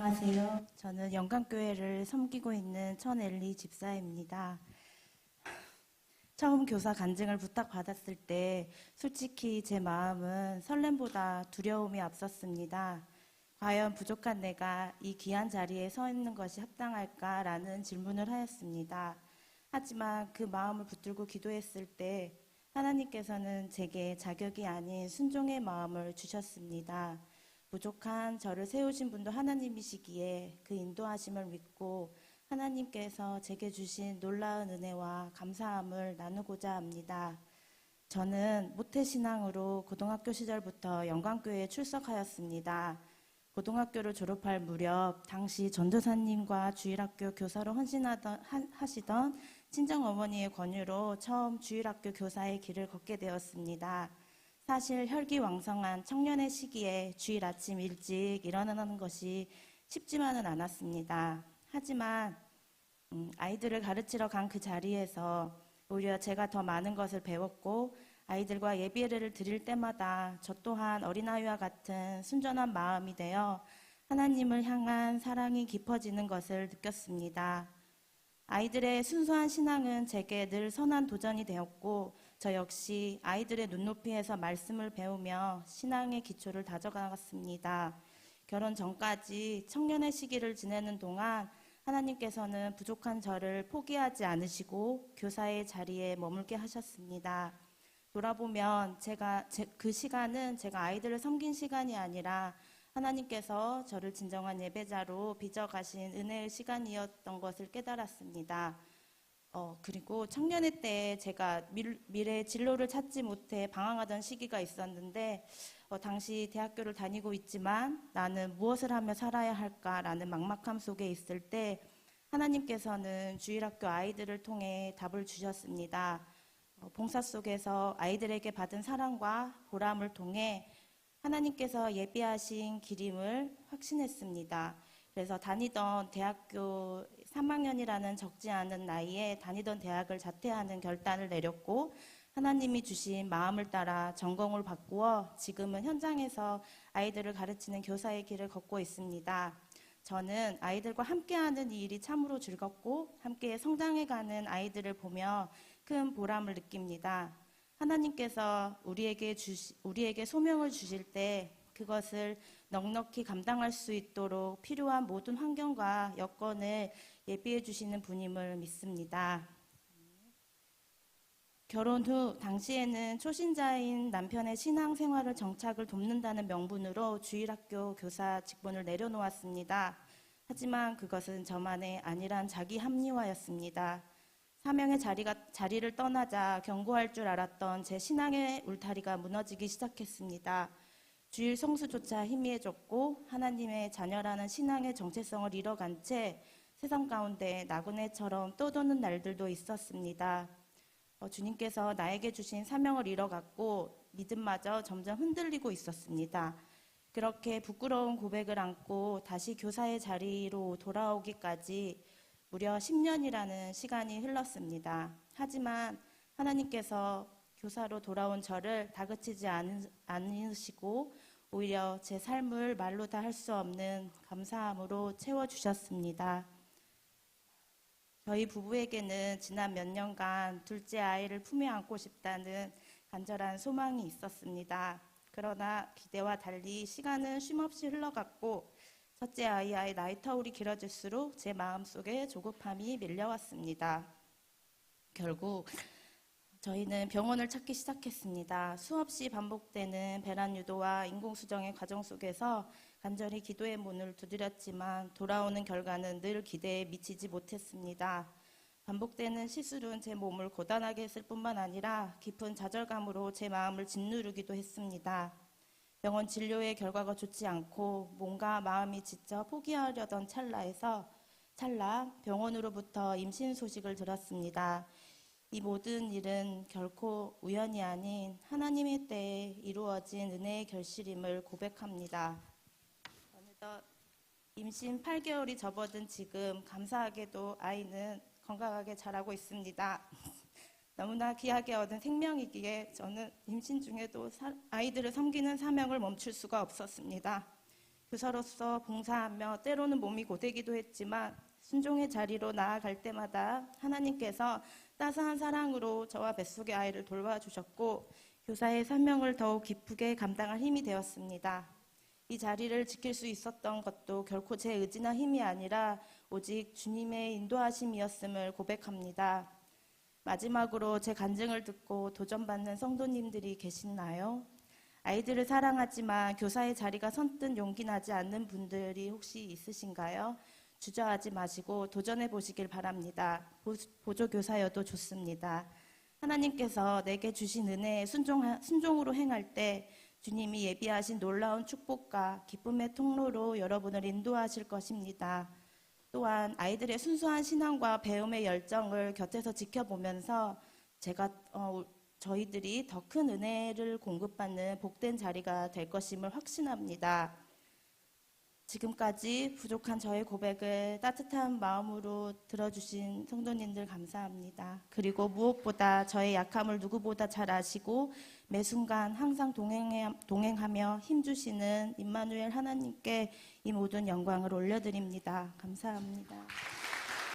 안녕하세요. 저는 영광교회를 섬기고 있는 천엘리 집사입니다. 처음 교사 간증을 부탁받았을 때 솔직히 제 마음은 설렘보다 두려움이 앞섰습니다. 과연 부족한 내가 이 귀한 자리에 서 있는 것이 합당할까라는 질문을 하였습니다. 하지만 그 마음을 붙들고 기도했을 때 하나님께서는 제게 자격이 아닌 순종의 마음을 주셨습니다. 부족한 저를 세우신 분도 하나님이시기에 그 인도하심을 믿고 하나님께서 제게 주신 놀라운 은혜와 감사함을 나누고자 합니다. 저는 모태신앙으로 고등학교 시절부터 영광교회에 출석하였습니다. 고등학교를 졸업할 무렵 당시 전도사님과 주일학교 교사로 헌신하시던 친정어머니의 권유로 처음 주일학교 교사의 길을 걷게 되었습니다. 사실 혈기왕성한 청년의 시기에 주일 아침 일찍 일어나는 것이 쉽지만은 않았습니다. 하지만 아이들을 가르치러 간 그 자리에서 오히려 제가 더 많은 것을 배웠고 아이들과 예배를 드릴 때마다 저 또한 어린아이와 같은 순전한 마음이 되어 하나님을 향한 사랑이 깊어지는 것을 느꼈습니다. 아이들의 순수한 신앙은 제게 늘 선한 도전이 되었고 저 역시 아이들의 눈높이에서 말씀을 배우며 신앙의 기초를 다져나갔습니다. 결혼 전까지 청년의 시기를 지내는 동안 하나님께서는 부족한 저를 포기하지 않으시고 교사의 자리에 머물게 하셨습니다. 돌아보면 그 시간은 제가 아이들을 섬긴 시간이 아니라 하나님께서 저를 진정한 예배자로 빚어가신 은혜의 시간이었던 것을 깨달았습니다. 그리고 청년의 때에 제가 미래의 진로를 찾지 못해 방황하던 시기가 있었는데 당시 대학교를 다니고 있지만 나는 무엇을 하며 살아야 할까라는 막막함 속에 있을 때 하나님께서는 주일학교 아이들을 통해 답을 주셨습니다. 봉사 속에서 아이들에게 받은 사랑과 보람을 통해 하나님께서 예비하신 길임을 확신했습니다. 그래서 다니던 대학교 3학년이라는 적지 않은 나이에 다니던 대학을 자퇴하는 결단을 내렸고 하나님이 주신 마음을 따라 전공을 바꾸어 지금은 현장에서 아이들을 가르치는 교사의 길을 걷고 있습니다. 저는 아이들과 함께하는 이 일이 참으로 즐겁고 함께 성장해가는 아이들을 보며 큰 보람을 느낍니다. 하나님께서 우리에게 소명을 주실 때 그것을 넉넉히 감당할 수 있도록 필요한 모든 환경과 여건을 예비해 주시는 분임을 믿습니다. 결혼 후 당시에는 초신자인 남편의 신앙생활을 정착을 돕는다는 명분으로 주일학교 교사 직분을 내려놓았습니다. 하지만 그것은 저만의 아니란 자기 합리화였습니다. 사명의 자리를 떠나자 견고할 줄 알았던 제 신앙의 울타리가 무너지기 시작했습니다. 주일 성수조차 희미해졌고 하나님의 자녀라는 신앙의 정체성을 잃어간 채 세상 가운데 나그네처럼 떠도는 날들도 있었습니다. 주님께서 나에게 주신 사명을 잃어갔고 믿음마저 점점 흔들리고 있었습니다. 그렇게 부끄러운 고백을 안고 다시 교사의 자리로 돌아오기까지 무려 10년이라는 시간이 흘렀습니다. 하지만 하나님께서 교사로 돌아온 저를 다그치지 않으시고 오히려 제 삶을 말로 다 할 수 없는 감사함으로 채워주셨습니다. 저희 부부에게는 지난 몇 년간 둘째 아이를 품에 안고 싶다는 간절한 소망이 있었습니다. 그러나 기대와 달리 시간은 쉼없이 흘러갔고 첫째 아이의 나이 터울이 길어질수록 제 마음속에 조급함이 밀려왔습니다. 결국 저희는 병원을 찾기 시작했습니다. 수없이 반복되는 배란 유도와 인공수정의 과정 속에서 간절히 기도의 문을 두드렸지만 돌아오는 결과는 늘 기대에 미치지 못했습니다. 반복되는 시술은 제 몸을 고단하게 했을 뿐만 아니라 깊은 좌절감으로 제 마음을 짓누르기도 했습니다. 병원 진료의 결과가 좋지 않고 몸과 마음이 지쳐 포기하려던 찰나 병원으로부터 임신 소식을 들었습니다. 이 모든 일은 결코 우연이 아닌 하나님의 때에 이루어진 은혜의 결실임을 고백합니다. 어느덧 임신 8개월이 접어든 지금 감사하게도 아이는 건강하게 자라고 있습니다. 너무나 귀하게 얻은 생명이기에 저는 임신 중에도 아이들을 섬기는 사명을 멈출 수가 없었습니다. 교사로서 봉사하며 때로는 몸이 고되기도 했지만 순종의 자리로 나아갈 때마다 하나님께서 따스한 사랑으로 저와 뱃속의 아이를 돌봐주셨고 교사의 사명을 더욱 기쁘게 감당할 힘이 되었습니다. 이 자리를 지킬 수 있었던 것도 결코 제 의지나 힘이 아니라 오직 주님의 인도하심이었음을 고백합니다. 마지막으로 제 간증을 듣고 도전받는 성도님들이 계시나요? 아이들을 사랑하지만 교사의 자리가 선뜻 용기 나지 않는 분들이 혹시 있으신가요? 주저하지 마시고 도전해 보시길 바랍니다. 보조교사여도 좋습니다. 하나님께서 내게 주신 은혜에 순종으로 행할 때 주님이 예비하신 놀라운 축복과 기쁨의 통로로 여러분을 인도하실 것입니다. 또한 아이들의 순수한 신앙과 배움의 열정을 곁에서 지켜보면서 저희들이 더 큰 은혜를 공급받는 복된 자리가 될 것임을 확신합니다. 지금까지 부족한 저의 고백을 따뜻한 마음으로 들어주신 성도님들 감사합니다. 그리고 무엇보다 저의 약함을 누구보다 잘 아시고 매 순간 항상 동행하며 힘주시는 임마누엘 하나님께 이 모든 영광을 올려드립니다. 감사합니다.